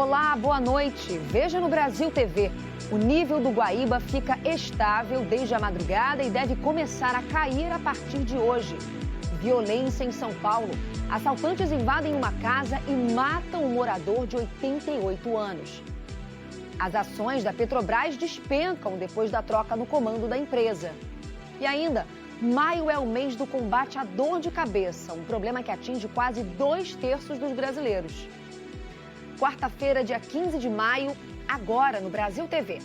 Olá, boa noite. Veja no Brasil TV. O nível do Guaíba fica estável desde a madrugada e deve começar a cair a partir de hoje. Violência em São Paulo. Assaltantes invadem uma casa e matam um morador de 88 anos. As ações da Petrobras despencam depois da troca no comando da empresa. E ainda, maio é o mês do combate à dor de cabeça, um problema que atinge quase 2/3 dos brasileiros. Quarta-feira, dia 15 de maio, agora no Brasil TV.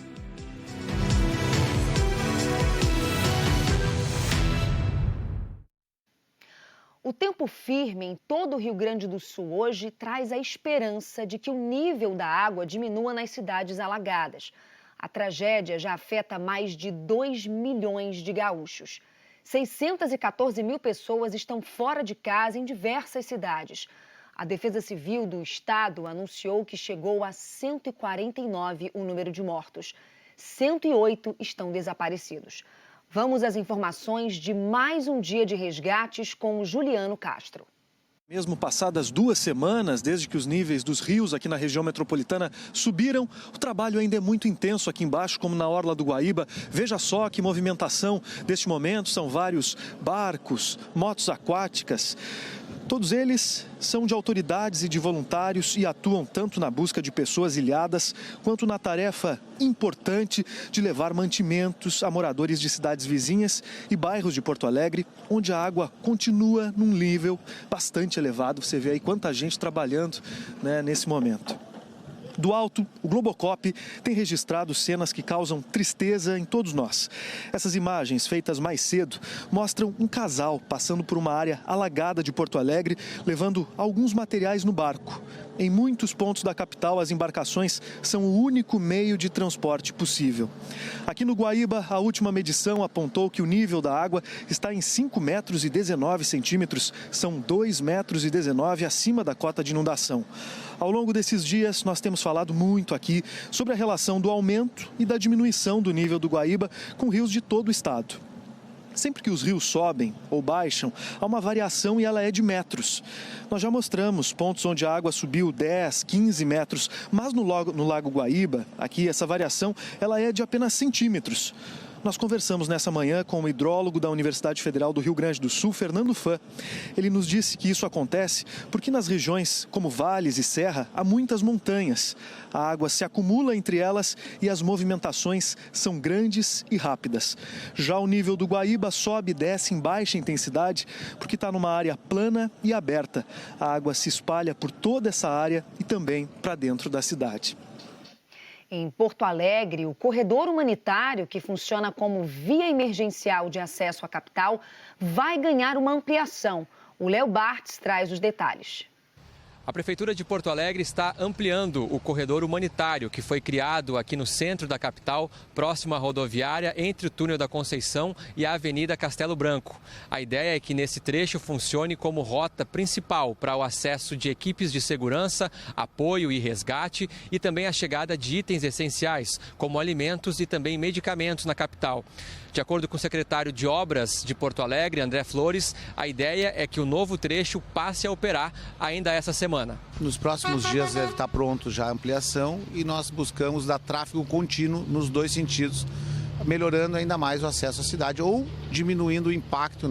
O tempo firme em todo o Rio Grande do Sul hoje traz a esperança de que o nível da água diminua nas cidades alagadas. A tragédia já afeta mais de 2 milhões de gaúchos. 614 mil pessoas estão fora de casa em diversas cidades. A Defesa Civil do Estado anunciou que chegou a 149 o número de mortos. 108 estão desaparecidos. Vamos às informações de mais um dia de resgates com o Juliano Castro. Mesmo passadas 2 semanas, desde que os níveis dos rios aqui na região metropolitana subiram, o trabalho ainda é muito intenso aqui embaixo, como na orla do Guaíba. Veja só que movimentação deste momento, são vários barcos, motos aquáticas. Todos eles são de autoridades e de voluntários e atuam tanto na busca de pessoas ilhadas, quanto na tarefa importante de levar mantimentos a moradores de cidades vizinhas e bairros de Porto Alegre, onde a água continua num nível bastante elevado. Você vê aí quanta gente trabalhando, né, nesse momento. Do alto, o Globocop tem registrado cenas que causam tristeza em todos nós. Essas imagens, feitas mais cedo, mostram um casal passando por uma área alagada de Porto Alegre, levando alguns materiais no barco. Em muitos pontos da capital, as embarcações são o único meio de transporte possível. Aqui no Guaíba, a última medição apontou que o nível da água está em 5,19 metros, são 2,19 metros acima da cota de inundação. Ao longo desses dias, nós temos falado muito aqui sobre a relação do aumento e da diminuição do nível do Guaíba com rios de todo o estado. Sempre que os rios sobem ou baixam, há uma variação e ela é de metros. Nós já mostramos pontos onde a água subiu 10, 15 metros, mas no Lago Guaíba, aqui essa variação, ela é de apenas centímetros. Nós conversamos nessa manhã com o hidrólogo da Universidade Federal do Rio Grande do Sul, Fernando Fã. Ele nos disse que isso acontece porque nas regiões como vales e serra há muitas montanhas. A água se acumula entre elas e as movimentações são grandes e rápidas. Já o nível do Guaíba sobe e desce em baixa intensidade porque está numa área plana e aberta. A água se espalha por toda essa área e também para dentro da cidade. Em Porto Alegre, o corredor humanitário, que funciona como via emergencial de acesso à capital, vai ganhar uma ampliação. O Léo Bartz traz os detalhes. A Prefeitura de Porto Alegre está ampliando o corredor humanitário que foi criado aqui no centro da capital, próximo à rodoviária, entre o Túnel da Conceição e a Avenida Castelo Branco. A ideia é que nesse trecho funcione como rota principal para o acesso de equipes de segurança, apoio e resgate e também a chegada de itens essenciais, como alimentos e também medicamentos na capital. De acordo com o secretário de Obras de Porto Alegre, André Flores, a ideia é que o novo trecho passe a operar ainda essa semana. Nos próximos dias deve estar pronto já a ampliação e nós buscamos dar tráfego contínuo nos dois sentidos, melhorando ainda mais o acesso à cidade ou diminuindo o impacto,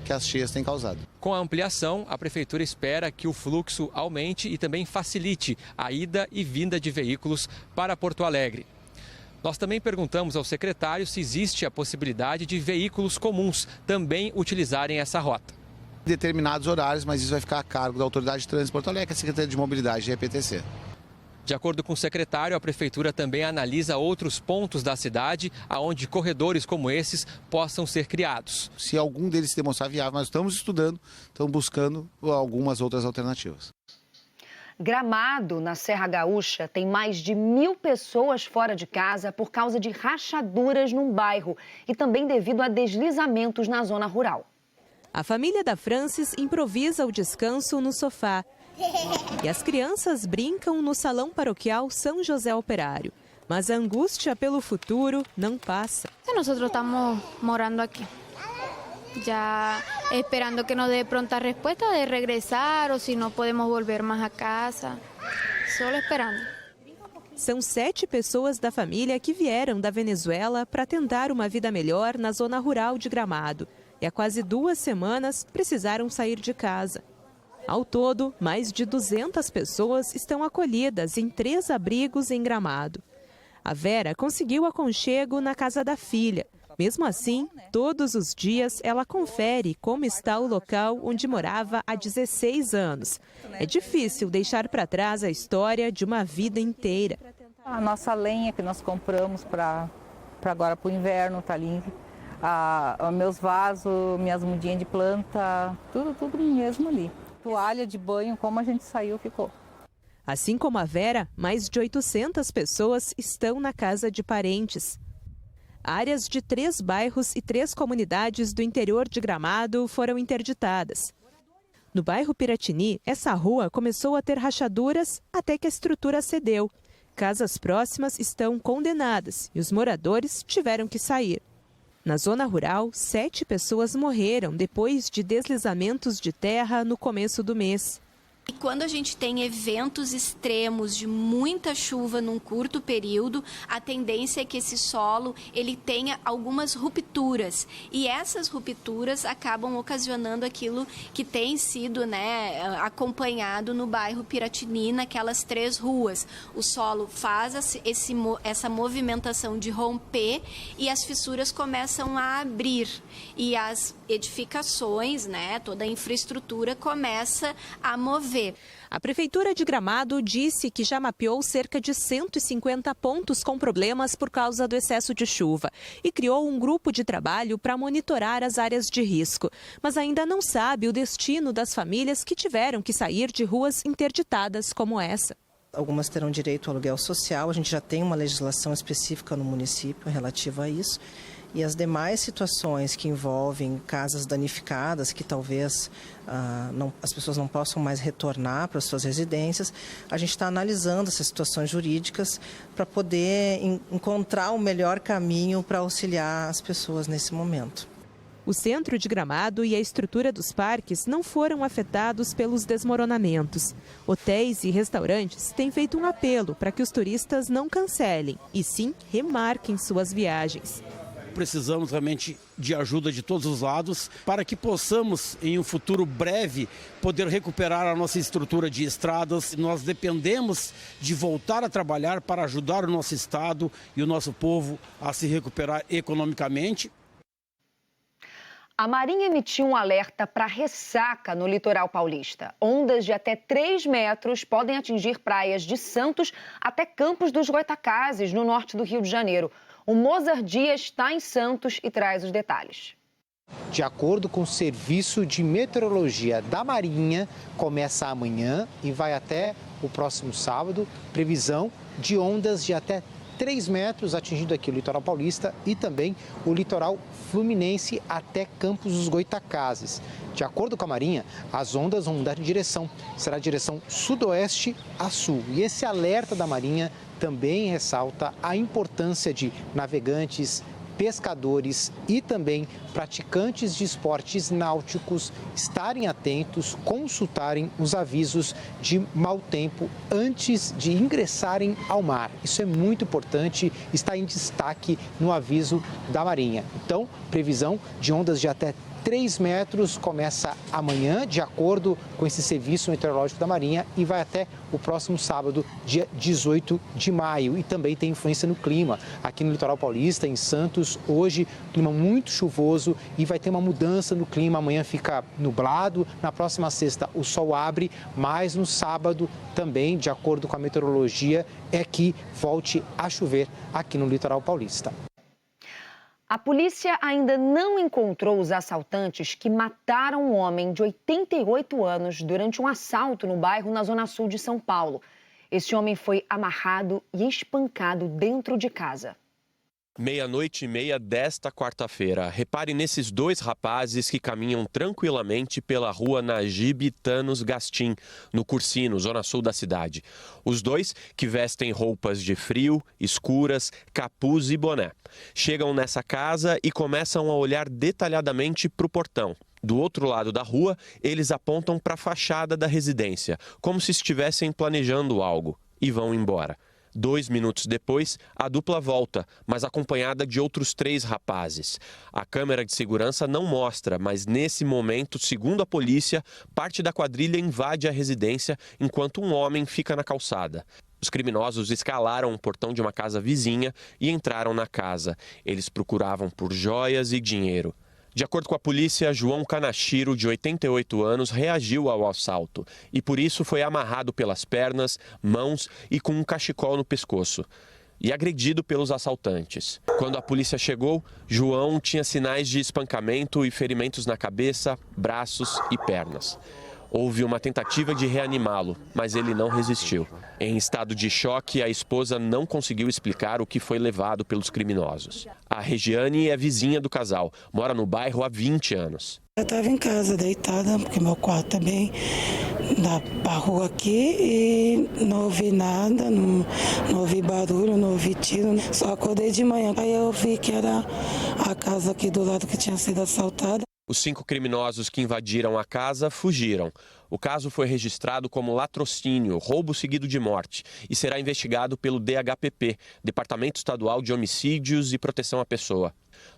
que as cheias têm causado. Com a ampliação, a Prefeitura espera que o fluxo aumente e também facilite a ida e vinda de veículos para Porto Alegre. Nós também perguntamos ao secretário se existe a possibilidade de veículos comuns também utilizarem essa rota. Determinados horários, mas isso vai ficar a cargo da Autoridade de Trânsito de Porto Alegre, que é a Secretaria de Mobilidade, GPTC. De acordo com o secretário, a Prefeitura também analisa outros pontos da cidade onde corredores como esses possam ser criados. Se algum deles se demonstrar viável, nós estamos estudando, estamos buscando algumas outras alternativas. Gramado, na Serra Gaúcha, tem mais de 1.000 pessoas fora de casa por causa de rachaduras num bairro e também devido a deslizamentos na zona rural. A família da Francis improvisa o descanso no sofá. E as crianças brincam no salão paroquial São José Operário. Mas a angústia pelo futuro não passa. Nós estamos morando aqui. Ya esperando que nos dé pronta respuesta de regresar o si no podemos volver más a casa. Solo esperando. São 7 pessoas da família que vieram da Venezuela para tentar uma vida melhor na zona rural de Gramado. E há quase 2 semanas precisaram sair de casa. Ao todo, mais de 200 pessoas estão acolhidas em 3 abrigos em Gramado. A Vera conseguiu aconchego na casa da filha. Mesmo assim, todos os dias ela confere como está o local onde morava há 16 anos. É difícil deixar para trás a história de uma vida inteira. A nossa lenha que nós compramos para agora para o inverno está ali. Meus vasos, minhas mudinhas de planta, tudo mesmo ali. Toalha de banho, como a gente saiu, ficou. Assim como a Vera, mais de 800 pessoas estão na casa de parentes. Áreas de 3 bairros e 3 comunidades do interior de Gramado foram interditadas. No bairro Piratini, essa rua começou a ter rachaduras até que a estrutura cedeu. Casas próximas estão condenadas e os moradores tiveram que sair. Na zona rural, 7 pessoas morreram depois de deslizamentos de terra no começo do mês. E quando a gente tem eventos extremos de muita chuva num curto período, a tendência é que esse solo ele tenha algumas rupturas. E essas rupturas acabam ocasionando aquilo que tem sido acompanhado no bairro Piratini, naquelas 3 ruas. O solo faz essa movimentação de romper e as fissuras começam a abrir. E as edificações, toda a infraestrutura começa a mover. A Prefeitura de Gramado disse que já mapeou cerca de 150 pontos com problemas por causa do excesso de chuva e criou um grupo de trabalho para monitorar as áreas de risco. Mas ainda não sabe o destino das famílias que tiveram que sair de ruas interditadas como essa. Algumas terão direito ao aluguel social, a gente já tem uma legislação específica no município relativa a isso. E as demais situações que envolvem casas danificadas, que talvez as pessoas não possam mais retornar para as suas residências, a gente está analisando essas situações jurídicas para poder encontrar o melhor caminho para auxiliar as pessoas nesse momento. O centro de Gramado e a estrutura dos parques não foram afetados pelos desmoronamentos. Hotéis e restaurantes têm feito um apelo para que os turistas não cancelem e sim remarquem suas viagens. Precisamos realmente de ajuda de todos os lados para que possamos, em um futuro breve, poder recuperar a nossa estrutura de estradas. Nós dependemos de voltar a trabalhar para ajudar o nosso estado e o nosso povo a se recuperar economicamente. A Marinha emitiu um alerta para ressaca no litoral paulista. Ondas de até 3 metros podem atingir praias de Santos até Campos dos Goytacazes, no norte do Rio de Janeiro. O Mozart Dias está em Santos e traz os detalhes. De acordo com o Serviço de Meteorologia da Marinha, começa amanhã e vai até o próximo sábado. Previsão de ondas de até 3 metros atingindo aqui o litoral paulista e também o litoral fluminense até Campos dos Goytacazes. De acordo com a Marinha, as ondas vão mudar de direção. Será direção sudoeste a sul. E esse alerta da Marinha também ressalta a importância de navegantes, pescadores e também praticantes de esportes náuticos estarem atentos, consultarem os avisos de mau tempo antes de ingressarem ao mar. Isso é muito importante, está em destaque no aviso da Marinha. Então, previsão de ondas de até 3 metros começa amanhã, de acordo com esse serviço meteorológico da Marinha, e vai até o próximo sábado, dia 18 de maio. E também tem influência no clima. Aqui no litoral paulista, em Santos, hoje, clima muito chuvoso e vai ter uma mudança no clima. Amanhã fica nublado, na próxima sexta o sol abre, mas no sábado também, de acordo com a meteorologia, é que volte a chover aqui no litoral paulista. A polícia ainda não encontrou os assaltantes que mataram um homem de 88 anos durante um assalto no bairro na Zona Sul de São Paulo. Esse homem foi amarrado e espancado dentro de casa. 00:30 desta quarta-feira. Repare nesses 2 rapazes que caminham tranquilamente pela rua Najib Thanos Gastim, no Cursino, zona sul da cidade. Os 2 que vestem roupas de frio, escuras, capuz e boné. Chegam nessa casa e começam a olhar detalhadamente para o portão. Do outro lado da rua, eles apontam para a fachada da residência, como se estivessem planejando algo, e vão embora. 2 minutos depois, a dupla volta, mas acompanhada de outros 3 rapazes. A câmera de segurança não mostra, mas nesse momento, segundo a polícia, parte da quadrilha invade a residência enquanto um homem fica na calçada. Os criminosos escalaram o portão de uma casa vizinha e entraram na casa. Eles procuravam por joias e dinheiro. De acordo com a polícia, João Kanashiro, de 88 anos, reagiu ao assalto e por isso foi amarrado pelas pernas, mãos e com um cachecol no pescoço e agredido pelos assaltantes. Quando a polícia chegou, João tinha sinais de espancamento e ferimentos na cabeça, braços e pernas. Houve uma tentativa de reanimá-lo, mas ele não resistiu. Em estado de choque, a esposa não conseguiu explicar o que foi levado pelos criminosos. A Regiane é vizinha do casal, mora no bairro há 20 anos. Eu estava em casa deitada, porque meu quarto também dá para a rua aqui e não ouvi nada, não ouvi barulho, não ouvi tiro. Só acordei de manhã, aí eu vi que era a casa aqui do lado que tinha sido assaltada. Os 5 criminosos que invadiram a casa fugiram. O caso foi registrado como latrocínio, roubo seguido de morte, e será investigado pelo DHPP, Departamento Estadual de Homicídios e Proteção à Pessoa.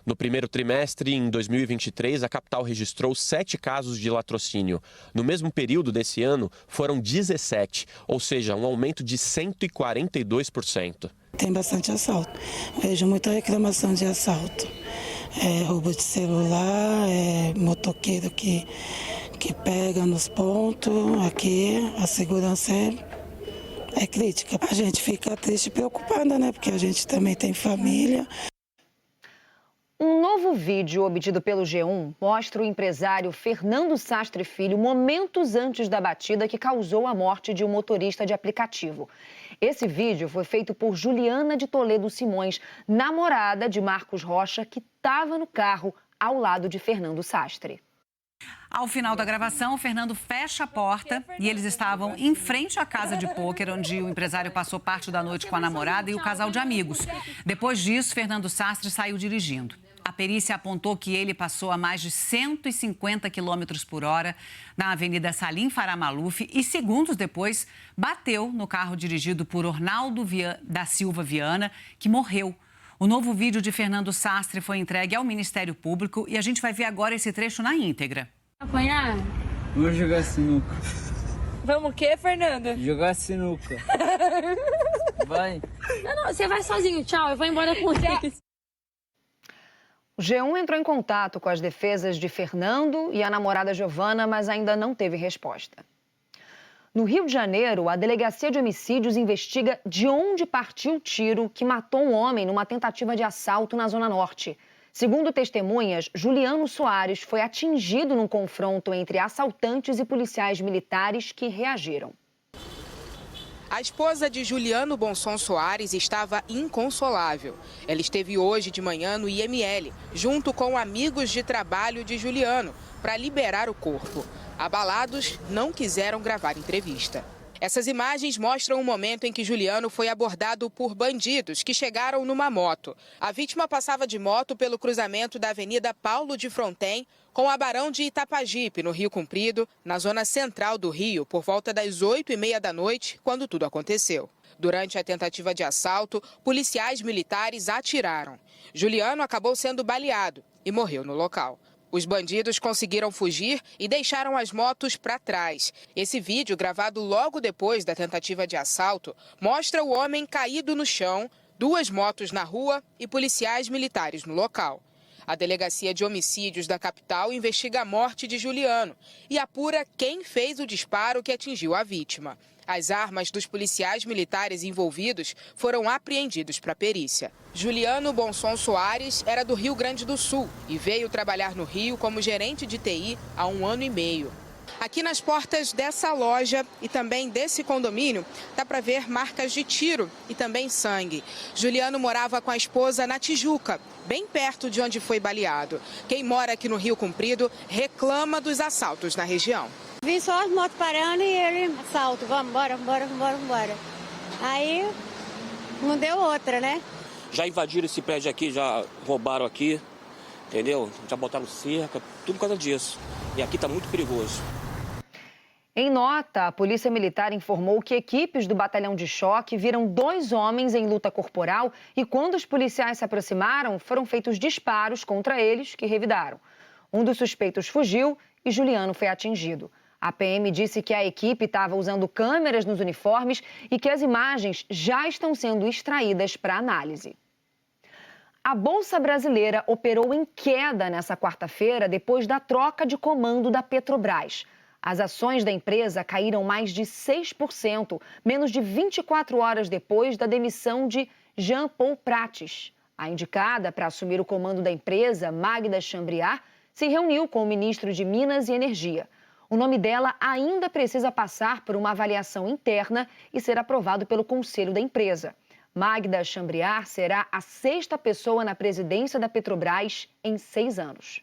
No primeiro trimestre, em 2023, a capital registrou 7 casos de latrocínio. No mesmo período desse ano, foram 17, ou seja, um aumento de 142%. Tem bastante assalto. Vejo muita reclamação de assalto. Roubo de celular, motoqueiro que pega nos pontos. Aqui a segurança é crítica. A gente fica triste e preocupada, né? Porque a gente também tem família. Um novo vídeo obtido pelo G1 mostra o empresário Fernando Sastre Filho momentos antes da batida que causou a morte de um motorista de aplicativo. Esse vídeo foi feito por Juliana de Toledo Simões, namorada de Marcos Rocha, que estava no carro ao lado de Fernando Sastre. Ao final da gravação, o Fernando fecha a porta e eles estavam em frente à casa de pôquer, onde o empresário passou parte da noite com a namorada e o casal de amigos. Depois disso, Fernando Sastre saiu dirigindo. A perícia apontou que ele passou a mais de 150 km por hora na Avenida Salim Farah Maluf e, segundos depois, bateu no carro dirigido por Ornaldo da Silva Viana, que morreu. O novo vídeo de Fernando Sastre foi entregue ao Ministério Público e a gente vai ver agora esse trecho na íntegra. Apanhar? Vamos jogar sinuca. Vamos o quê, Fernanda? Jogar sinuca. Vai. Não, você vai sozinho, tchau, eu vou embora com eles. O G1 entrou em contato com as defesas de Fernando e a namorada Giovana, mas ainda não teve resposta. No Rio de Janeiro, a Delegacia de Homicídios investiga de onde partiu o tiro que matou um homem numa tentativa de assalto na Zona Norte. Segundo testemunhas, Juliano Soares foi atingido num confronto entre assaltantes e policiais militares que reagiram. A esposa de Juliano Bonson Soares estava inconsolável. Ela esteve hoje de manhã no IML, junto com amigos de trabalho de Juliano, para liberar o corpo. Abalados, não quiseram gravar entrevista. Essas imagens mostram o momento em que Juliano foi abordado por bandidos que chegaram numa moto. A vítima passava de moto pelo cruzamento da Avenida Paulo de Fronten com a Barão de Itapajipe, no Rio Comprido, na zona central do Rio, por volta das 8h30 da noite, quando tudo aconteceu. Durante a tentativa de assalto, policiais militares atiraram. Juliano acabou sendo baleado e morreu no local. Os bandidos conseguiram fugir e deixaram as motos para trás. Esse vídeo, gravado logo depois da tentativa de assalto, mostra o homem caído no chão, 2 motos na rua e policiais militares no local. A Delegacia de Homicídios da capital investiga a morte de Juliano e apura quem fez o disparo que atingiu a vítima. As armas dos policiais militares envolvidos foram apreendidos para a perícia. Juliano Bonson Soares era do Rio Grande do Sul e veio trabalhar no Rio como gerente de TI há 1 ano e meio. Aqui nas portas dessa loja e também desse condomínio, dá para ver marcas de tiro e também sangue. Juliano morava com a esposa na Tijuca, bem perto de onde foi baleado. Quem mora aqui no Rio Comprido reclama dos assaltos na região. Vi só as motos parando e ele, assalto, vamos embora. Aí não deu outra, né? Já invadiram esse prédio aqui, já roubaram aqui, entendeu? Já botaram cerca, tudo por causa disso. E aqui está muito perigoso. Em nota, a Polícia Militar informou que equipes do batalhão de choque viram 2 homens em luta corporal e, quando os policiais se aproximaram, foram feitos disparos contra eles, que revidaram. Um dos suspeitos fugiu e Juliano foi atingido. A PM disse que a equipe estava usando câmeras nos uniformes e que as imagens já estão sendo extraídas para análise. A Bolsa Brasileira operou em queda nessa quarta-feira depois da troca de comando da Petrobras. As ações da empresa caíram mais de 6%, menos de 24 horas depois da demissão de Jean Paul Prates. A indicada para assumir o comando da empresa, Magda Chambriard, se reuniu com o ministro de Minas e Energia. O nome dela ainda precisa passar por uma avaliação interna e ser aprovado pelo conselho da empresa. Magda Chambriard será a 6ª pessoa na presidência da Petrobras em 6 anos.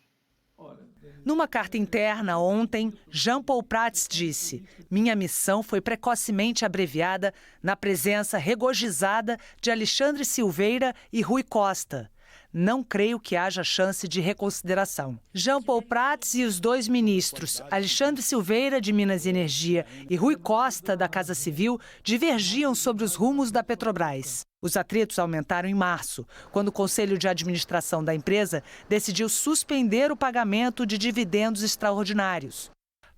Numa carta interna ontem, Jean Paul Prates disse: minha missão foi precocemente abreviada na presença regozijada de Alexandre Silveira e Rui Costa. Não creio que haja chance de reconsideração. Jean Paul Prates e os 2 ministros, Alexandre Silveira, de Minas e Energia, e Rui Costa, da Casa Civil, divergiam sobre os rumos da Petrobras. Os atritos aumentaram em março, quando o Conselho de Administração da empresa decidiu suspender o pagamento de dividendos extraordinários.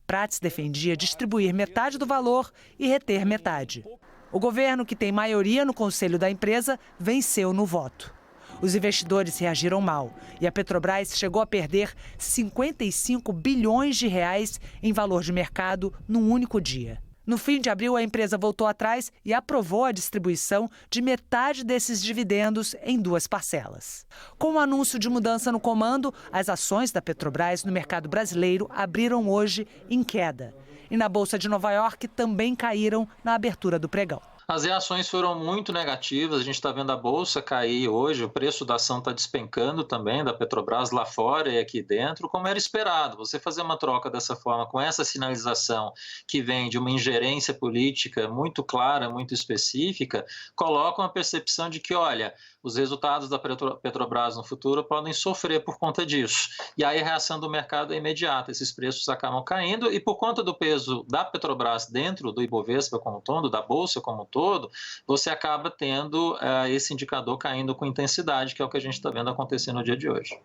Prates defendia distribuir metade do valor e reter metade. O governo, que tem maioria no conselho da empresa, venceu no voto. Os investidores reagiram mal e a Petrobras chegou a perder 55 bilhões de reais em valor de mercado num único dia. No fim de abril, a empresa voltou atrás e aprovou a distribuição de metade desses dividendos em 2 parcelas. Com o anúncio de mudança no comando, as ações da Petrobras no mercado brasileiro abriram hoje em queda. E na Bolsa de Nova York também caíram na abertura do pregão. As reações foram muito negativas, a gente está vendo a Bolsa cair hoje, o preço da ação está despencando também, da Petrobras lá fora e aqui dentro, como era esperado. Você fazer uma troca dessa forma, com essa sinalização que vem de uma ingerência política muito clara, muito específica, coloca uma percepção de que, olha, os resultados da Petrobras no futuro podem sofrer por conta disso. E aí a reação do mercado é imediata, esses preços acabam caindo e por conta do peso da Petrobras dentro do Ibovespa como um todo, da Bolsa como um todo, você acaba tendo esse indicador caindo com intensidade, que é o que a gente está vendo acontecer no dia de hoje.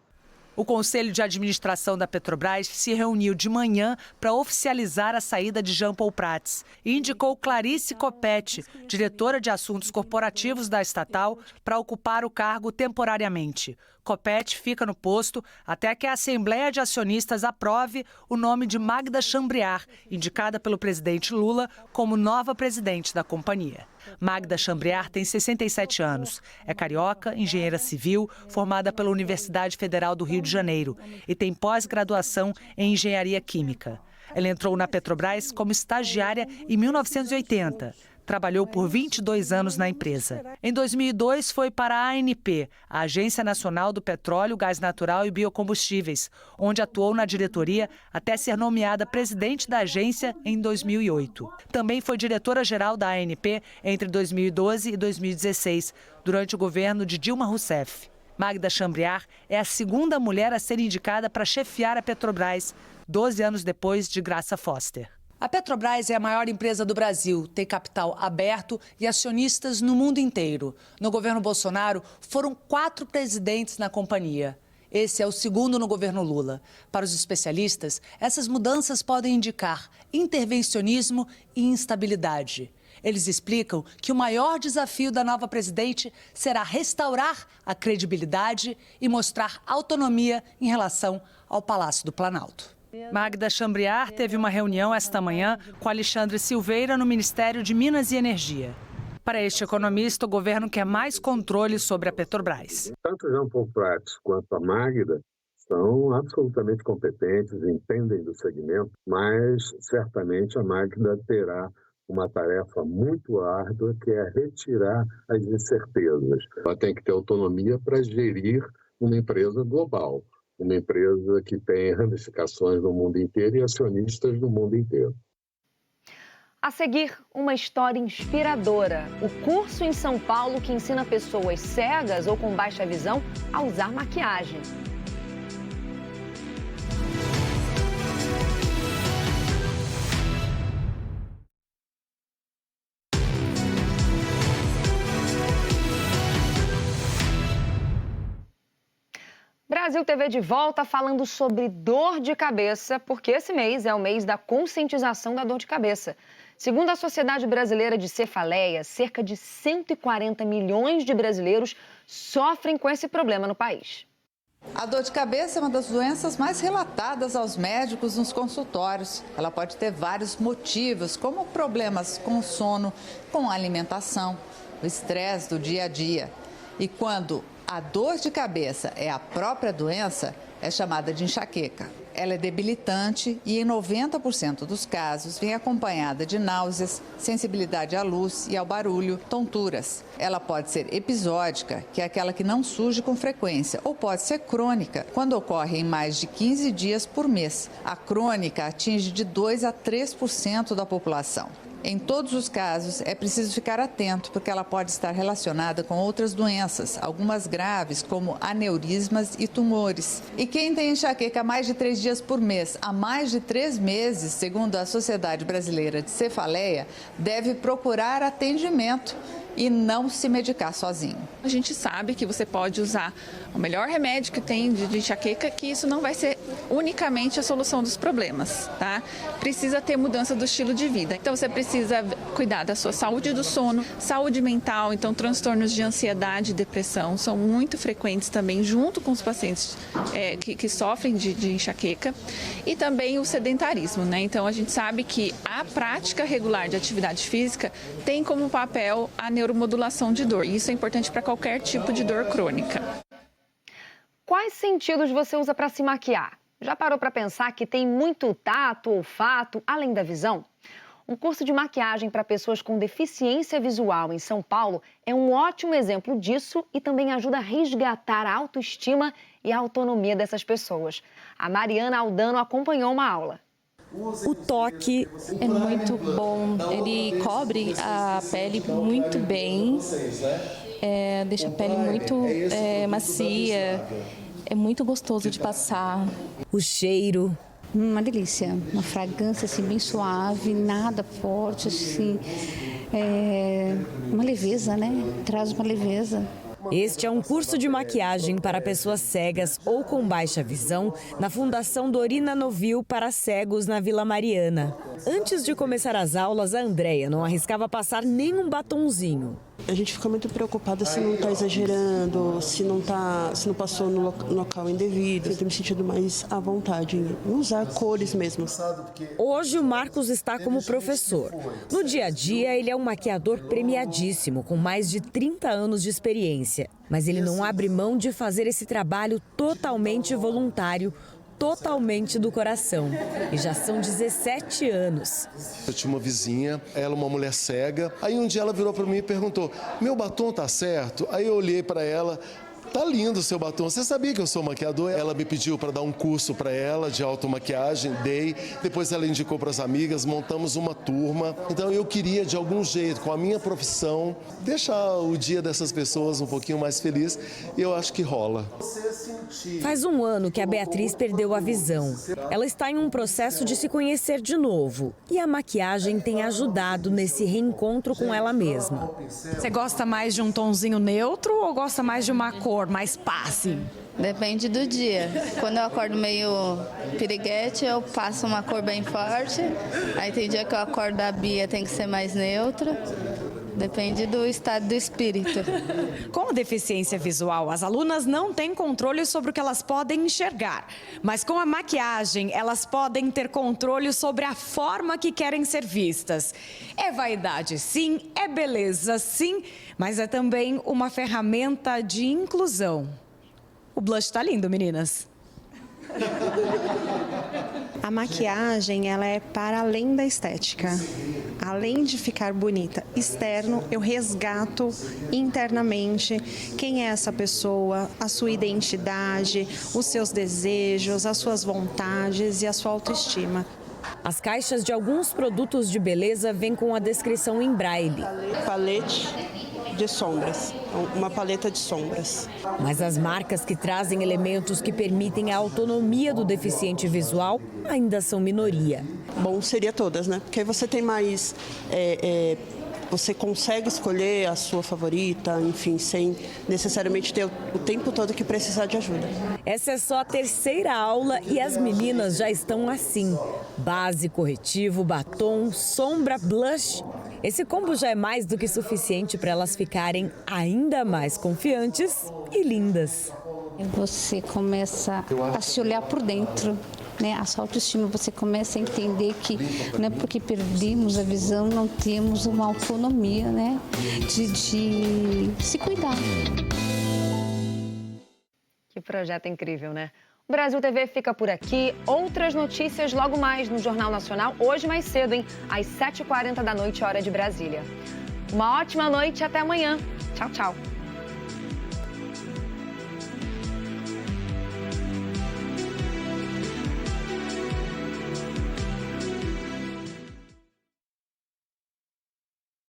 O Conselho de Administração da Petrobras se reuniu de manhã para oficializar a saída de Jean Paul Prates e indicou Clarice Coppetti, diretora de assuntos corporativos da estatal, para ocupar o cargo temporariamente. Coppetti fica no posto até que a Assembleia de Acionistas aprove o nome de Magda Chambriard, indicada pelo presidente Lula como nova presidente da companhia. Magda Chambriard tem 67 anos, é carioca, engenheira civil, formada pela Universidade Federal do Rio de Janeiro e tem pós-graduação em engenharia química. Ela entrou na Petrobras como estagiária em 1980. Trabalhou por 22 anos na empresa. Em 2002, foi para a ANP, a Agência Nacional do Petróleo, Gás Natural e Biocombustíveis, onde atuou na diretoria até ser nomeada presidente da agência em 2008. Também foi diretora-geral da ANP entre 2012 e 2016, durante o governo de Dilma Rousseff. Magda Chambriard é a 2ª mulher a ser indicada para chefiar a Petrobras, 12 anos depois de Graça Foster. A Petrobras é a maior empresa do Brasil, tem capital aberto e acionistas no mundo inteiro. No governo Bolsonaro, foram 4 presidentes na companhia. Esse é o 2º no governo Lula. Para os especialistas, essas mudanças podem indicar intervencionismo e instabilidade. Eles explicam que o maior desafio da nova presidente será restaurar a credibilidade e mostrar autonomia em relação ao Palácio do Planalto. Magda Chambriard teve uma reunião esta manhã com Alexandre Silveira no Ministério de Minas e Energia. Para este economista, o governo quer mais controle sobre a Petrobras. Tanto Jean Paul Prates quanto a Magda são absolutamente competentes, entendem do segmento, mas certamente a Magda terá uma tarefa muito árdua, que é retirar as incertezas. Ela tem que ter autonomia para gerir uma empresa global. Uma empresa que tem ramificações no mundo inteiro e acionistas no mundo inteiro. A seguir, uma história inspiradora. O curso em São Paulo que ensina pessoas cegas ou com baixa visão a usar maquiagem. Brasil TV de volta falando sobre dor de cabeça, porque esse mês é o mês da conscientização da dor de cabeça. Segundo a Sociedade Brasileira de Cefaleia, cerca de 140 milhões de brasileiros sofrem com esse problema no país. A dor de cabeça é uma das doenças mais relatadas aos médicos nos consultórios. Ela pode ter vários motivos, como problemas com o sono, com a alimentação, o estresse do dia a dia. E quando a dor de cabeça é a própria doença, é chamada de enxaqueca. Ela é debilitante e, em 90% dos casos, vem acompanhada de náuseas, sensibilidade à luz e ao barulho, tonturas. Ela pode ser episódica, que é aquela que não surge com frequência, ou pode ser crônica, quando ocorre em mais de 15 dias por mês. A crônica atinge de 2 a 3% da população. Em todos os casos, é preciso ficar atento, porque ela pode estar relacionada com outras doenças, algumas graves, como aneurismas e tumores. E quem tem enxaqueca mais de 3 dias por mês, há mais de 3 meses, segundo a Sociedade Brasileira de Cefaleia, deve procurar atendimento e não se medicar sozinho. A gente sabe que você pode usar o melhor remédio que tem de enxaqueca, que isso não vai ser unicamente a solução dos problemas, tá? Precisa ter mudança do estilo de vida. Então você precisa cuidar da sua saúde do sono, saúde mental, então transtornos de ansiedade e depressão são muito frequentes também junto com os pacientes que sofrem de enxaqueca, e também o sedentarismo, né? Então a gente sabe que a prática regular de atividade física tem como papel a neuromodulação de dor. Isso é importante para qualquer tipo de dor crônica. Quais sentidos você usa para se maquiar? Já parou para pensar que tem muito tato, olfato, além da visão? Um curso de maquiagem para pessoas com deficiência visual em São Paulo é um ótimo exemplo disso e também ajuda a resgatar a autoestima e a autonomia dessas pessoas. A Mariana Aldano acompanhou uma aula. O toque é muito bom, ele cobre a pele muito bem, deixa a pele muito macia, é muito gostoso de passar. O cheiro. Uma delícia, uma fragrância assim, bem suave, nada forte, assim, uma leveza, né? Traz uma leveza. Este é um curso de maquiagem para pessoas cegas ou com baixa visão na Fundação Dorina Novil para cegos na Vila Mariana. Antes de começar as aulas, a Andréia não arriscava passar nenhum batonzinho. A gente fica muito preocupada se não está exagerando, se não passou no local indevido. Eu tenho me sentido mais à vontade em usar cores mesmo. Hoje o Marcos está como professor. No dia a dia, ele é um maquiador premiadíssimo, com mais de 30 anos de experiência. Mas ele não abre mão de fazer esse trabalho totalmente voluntário, totalmente do coração. E já são 17 anos. Eu tinha uma vizinha, ela uma mulher cega. Aí um dia ela virou para mim e perguntou: meu batom tá certo? Aí eu olhei para ela: tá lindo o seu batom. Você sabia que eu sou maquiador? Ela me pediu para dar um curso para ela de automaquiagem, dei. Depois ela indicou para as amigas, montamos uma turma. Então eu queria, de algum jeito, com a minha profissão, deixar o dia dessas pessoas um pouquinho mais feliz. E eu acho que rola. Faz um ano que a Beatriz perdeu a visão. Ela está em um processo de se conhecer de novo. E a maquiagem tem ajudado nesse reencontro com ela mesma. Você gosta mais de um tonzinho neutro ou gosta mais de uma cor mais passe? Depende do dia. Quando eu acordo meio piriguete, eu passo uma cor bem forte. Aí tem dia que eu acordo a Bia, tem que ser mais neutra. Depende do estado do espírito. Com a deficiência visual, as alunas não têm controle sobre o que elas podem enxergar. Mas com a maquiagem, elas podem ter controle sobre a forma que querem ser vistas. É vaidade, sim, é beleza, sim, mas é também uma ferramenta de inclusão. O blush tá lindo, meninas. A maquiagem, ela é para além da estética. Além de ficar bonita externo, eu resgato internamente quem é essa pessoa, a sua identidade, os seus desejos, as suas vontades e a sua autoestima. As caixas de alguns produtos de beleza vêm com a descrição em braille. Palete de sombras, uma paleta de sombras. Mas as marcas que trazem elementos que permitem a autonomia do deficiente visual ainda são minoria. Bom, seria todas, né? Porque aí você tem mais você consegue escolher a sua favorita, enfim, sem necessariamente ter o tempo todo que precisar de ajuda. Essa é só a terceira aula e as meninas já estão assim. Base, corretivo, batom, sombra, blush. Esse combo já é mais do que suficiente para elas ficarem ainda mais confiantes e lindas. Você começa a se olhar por dentro, né? A sua autoestima, você começa a entender que não é porque perdemos a visão, não temos uma autonomia, né? De se cuidar. Que projeto incrível, né? O Brasil TV fica por aqui. Outras notícias logo mais no Jornal Nacional, hoje mais cedo, hein? Às 7h40 da noite, hora de Brasília. Uma ótima noite e até amanhã. Tchau, tchau.